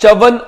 54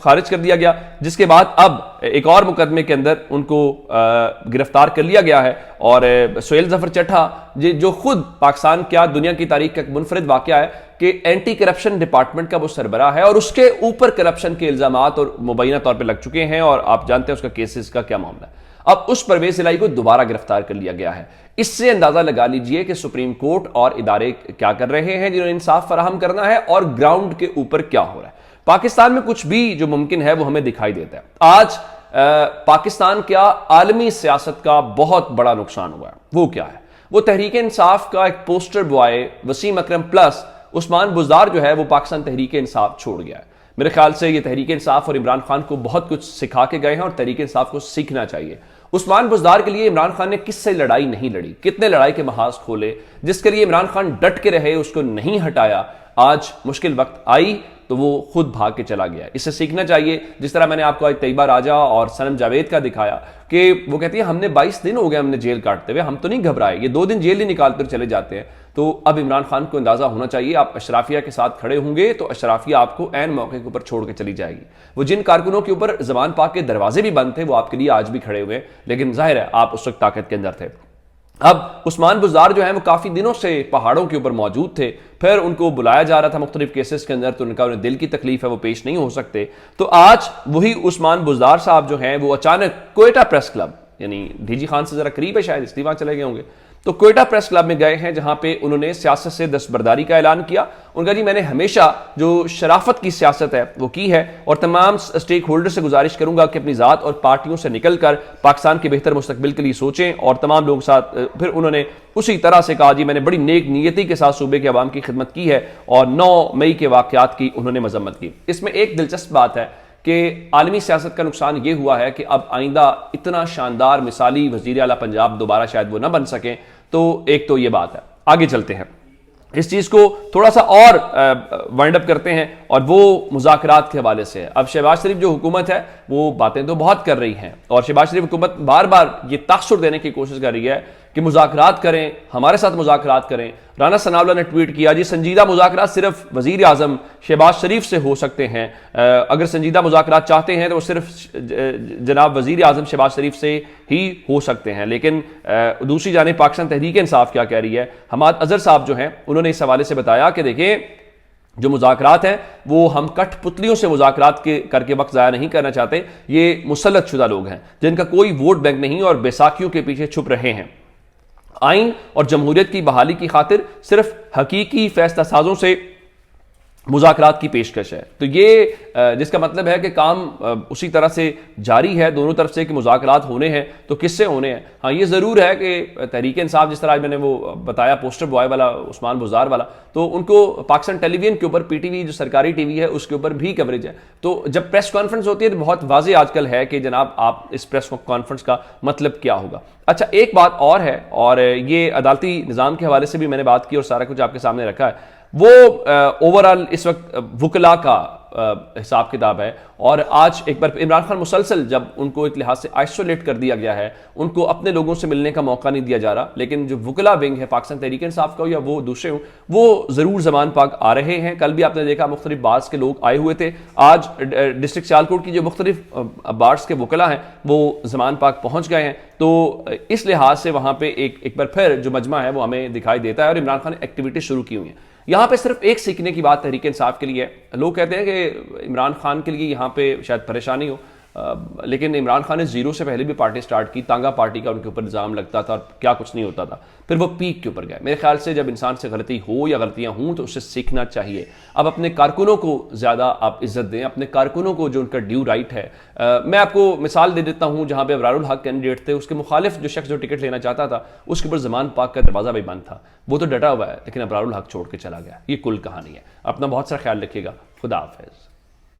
خارج کر دیا گیا، جس کے بعد اب ایک اور مقدمے کے اندر ان کو گرفتار کر لیا گیا ہے۔ اور سہیل ظفر چٹھا جو خود پاکستان کیا دنیا کی تاریخ کا ایک منفرد واقعہ ہے کہ اینٹی کرپشن ڈپارٹمنٹ کا وہ سربراہ ہے، اور اس کے اوپر کرپشن کے الزامات اور مبینہ طور پہ لگ چکے ہیں، اور آپ جانتے ہیں اس کا کیسز کا کیا معاملہ ہے۔ اب اس پرویز الہی کو دوبارہ گرفتار کر لیا گیا ہے۔ اس سے اندازہ لگا لیجئے کہ سپریم کورٹ اور ادارے کیا کر رہے ہیں جنہوں نے انصاف فراہم کرنا ہے، اور گراؤنڈ کے اوپر کیا ہو رہا ہے۔ پاکستان میں کچھ بھی جو ممکن ہے وہ ہمیں دکھائی دیتا ہے۔ آج پاکستان کیا عالمی سیاست کا بہت بڑا نقصان ہوا ہے، وہ کیا ہے؟ وہ تحریک انصاف کا ایک پوسٹر بوائے وسیم اکرم پلس عثمان بزدار جو ہے وہ پاکستان تحریک انصاف چھوڑ گیا ہے۔ میرے خیال سے یہ تحریک انصاف اور عمران خان کو بہت کچھ سکھا کے گئے ہیں، اور تحریک انصاف کو سیکھنا چاہیے۔ عثمان بزدار کے لیے عمران خان نے کس سے لڑائی نہیں لڑی، کتنے لڑائی کے محاذ کھولے، جس کے لیے عمران خان ڈٹ کے رہے، اس کو نہیں ہٹایا۔ آج مشکل وقت آئی تو وہ خود بھاگ کے چلا گیا۔ اس سے سیکھنا چاہیے، جس طرح میں نے آپ کو آج طیبہ راجہ اور سنم جاوید کا دکھایا کہ وہ کہتی ہے ہم نے 22 دن ہو گئے ہم نے جیل کاٹتے ہوئے، ہم تو نہیں گھبرائے، یہ 2 دن جیل ہی نکال کر چلے جاتے ہیں۔ تو اب عمران خان کو اندازہ ہونا چاہیے، آپ اشرافیہ کے ساتھ کھڑے ہوں گے تو اشرافیہ آپ کو عین موقع کے اوپر چھوڑ کے چلی جائے گی۔ وہ جن کارکنوں کے اوپر زمان پاک کے دروازے بھی بند تھے وہ آپ کے لیے آج بھی کھڑے ہوئے، لیکن ظاہر ہے آپ اس وقت طاقت کے اندر تھے۔ اب عثمان بزدار جو ہیں وہ کافی دنوں سے پہاڑوں کے اوپر موجود تھے، پھر ان کو بلایا جا رہا تھا مختلف کیسز کے اندر، تو ان کا انہیں دل کی تکلیف ہے، وہ پیش نہیں ہو سکتے۔ تو آج وہی عثمان بزدار صاحب جو ہیں وہ اچانک کوئٹہ پریس کلب، یعنی ڈی جی خان سے ذرا قریب ہے شاید اس لیے وہاں چلے گئے ہوں گے، تو کوئٹہ پریس کلب میں گئے ہیں جہاں پہ انہوں نے سیاست سے دستبرداری کا اعلان کیا۔ ان کا جی میں نے ہمیشہ جو شرافت کی سیاست ہے وہ کی ہے، اور تمام سٹیک ہولڈر سے گزارش کروں گا کہ اپنی ذات اور پارٹیوں سے نکل کر پاکستان کے بہتر مستقبل کے لیے سوچیں، اور تمام لوگ ساتھ پھر انہوں نے اسی طرح سے کہا جی میں نے بڑی نیک نیتی کے ساتھ صوبے کے عوام کی خدمت کی ہے، اور 9 مئی کے واقعات کی انہوں نے مذمت کی۔ اس میں ایک دلچسپ بات ہے کہ عالمی سیاست کا نقصان یہ ہوا ہے کہ اب آئندہ اتنا شاندار مثالی وزیر اعلیٰ پنجاب دوبارہ شاید وہ نہ بن سکیں، تو ایک تو یہ بات ہے۔ آگے چلتے ہیں، اس چیز کو تھوڑا سا اور وائنڈ اپ کرتے ہیں، اور وہ مذاکرات کے حوالے سے۔ اب شہباز شریف جو حکومت ہے وہ باتیں تو بہت کر رہی ہیں، اور شہباز شریف حکومت بار بار یہ تاثر دینے کی کوشش کر رہی ہے کہ مذاکرات کریں، ہمارے ساتھ مذاکرات کریں۔ رانا ثناءاللہ نے ٹویٹ کیا جی سنجیدہ مذاکرات صرف وزیر اعظم شہباز شریف سے ہو سکتے ہیں، اگر سنجیدہ مذاکرات چاہتے ہیں تو وہ صرف جناب وزیر اعظم شہباز شریف سے ہی ہو سکتے ہیں۔ لیکن دوسری جانب پاکستان تحریک انصاف کیا کہہ رہی ہے؟ حماد اظہر صاحب جو ہیں انہوں نے اس حوالے سے بتایا کہ دیکھیں جو مذاکرات ہیں وہ ہم کٹھ پتلیوں سے مذاکرات کر کے وقت ضائع نہیں کرنا چاہتے، یہ مسلط شدہ لوگ ہیں جن کا کوئی ووٹ بینک نہیں اور بیساکھیوں کے پیچھے چھپ رہے ہیں۔ آئین اور جمہوریت کی بحالی کی خاطر صرف حقیقی فیصلہ سازوں سے مذاکرات کی پیشکش ہے۔ تو یہ جس کا مطلب ہے کہ کام اسی طرح سے جاری ہے دونوں طرف سے کہ مذاکرات ہونے ہیں تو کس سے ہونے ہیں۔ ہاں یہ ضرور ہے کہ تحریک انصاف جس طرح آج میں نے وہ بتایا پوسٹر بوائے والا عثمان بزدار والا، تو ان کو پاکستان ٹیلی ویژن کے اوپر پی ٹی وی جو سرکاری ٹی وی ہے اس کے اوپر بھی کوریج ہے۔ تو جب پریس کانفرنس ہوتی ہے تو بہت واضح آج کل ہے کہ جناب آپ اس پریس کانفرنس کا مطلب کیا ہوگا۔ اچھا ایک بات اور ہے، اور یہ عدالتی نظام کے حوالے سے بھی میں نے بات کی اور سارا کچھ آپ کے سامنے رکھا ہے، وہ اوورال اس وقت وکلاء کا حساب کتاب ہے۔ اور آج ایک بار عمران خان مسلسل جب ان کو ایک لحاظ سے آئسولیٹ کر دیا گیا ہے، ان کو اپنے لوگوں سے ملنے کا موقع نہیں دیا جا رہا، لیکن جو وکلاء ونگ ہے پاکستان تحریک انصاف کا ہو یا وہ دوسرے ہوں، وہ ضرور زمان پاک آ رہے ہیں۔ کل بھی آپ نے دیکھا مختلف بارز کے لوگ آئے ہوئے تھے، آج ڈسٹرکٹ سیالکوٹ کی جو مختلف بارز کے وکلاء ہیں وہ زمان پاک پہنچ گئے ہیں۔ تو اس لحاظ سے وہاں پہ ایک بار پھر جو مجمع ہے وہ ہمیں دکھائی دیتا ہے، اور عمران خان نے ایکٹیویٹیز شروع کی ہوئی ہیں۔ یہاں پہ صرف ایک سیکھنے کی بات تحریک انصاف کے لیے ہے۔ لوگ کہتے ہیں کہ عمران خان کے لیے یہاں پہ شاید پریشانی ہو، لیکن عمران خان نے زیرو سے پہلے بھی پارٹی سٹارٹ کی، تانگا پارٹی کا ان کے اوپر الزام لگتا تھا اور کیا کچھ نہیں ہوتا تھا، پھر وہ پیک کے اوپر گئے۔ میرے خیال سے جب انسان سے غلطی ہو یا غلطیاں ہوں تو اسے سیکھنا چاہیے۔ اب اپنے کارکنوں کو زیادہ آپ عزت دیں، اپنے کارکنوں کو جو ان کا ڈیو رائٹ ہے۔ میں آپ کو مثال دے دیتا ہوں، جہاں پہ ابرار الحق کینڈیڈیٹ تھے، اس کے مخالف جو شخص جو ٹکٹ لینا چاہتا تھا اس کے اوپر زمان پاک کا دروازہ بھی بند تھا، وہ تو ڈٹا ہوا ہے، لیکن ابرار الحق چھوڑ کے چلا گیا۔ یہ کل کہانی ہے۔ اپنا بہت سارا خیال رکھیے گا۔ خدا حافظ۔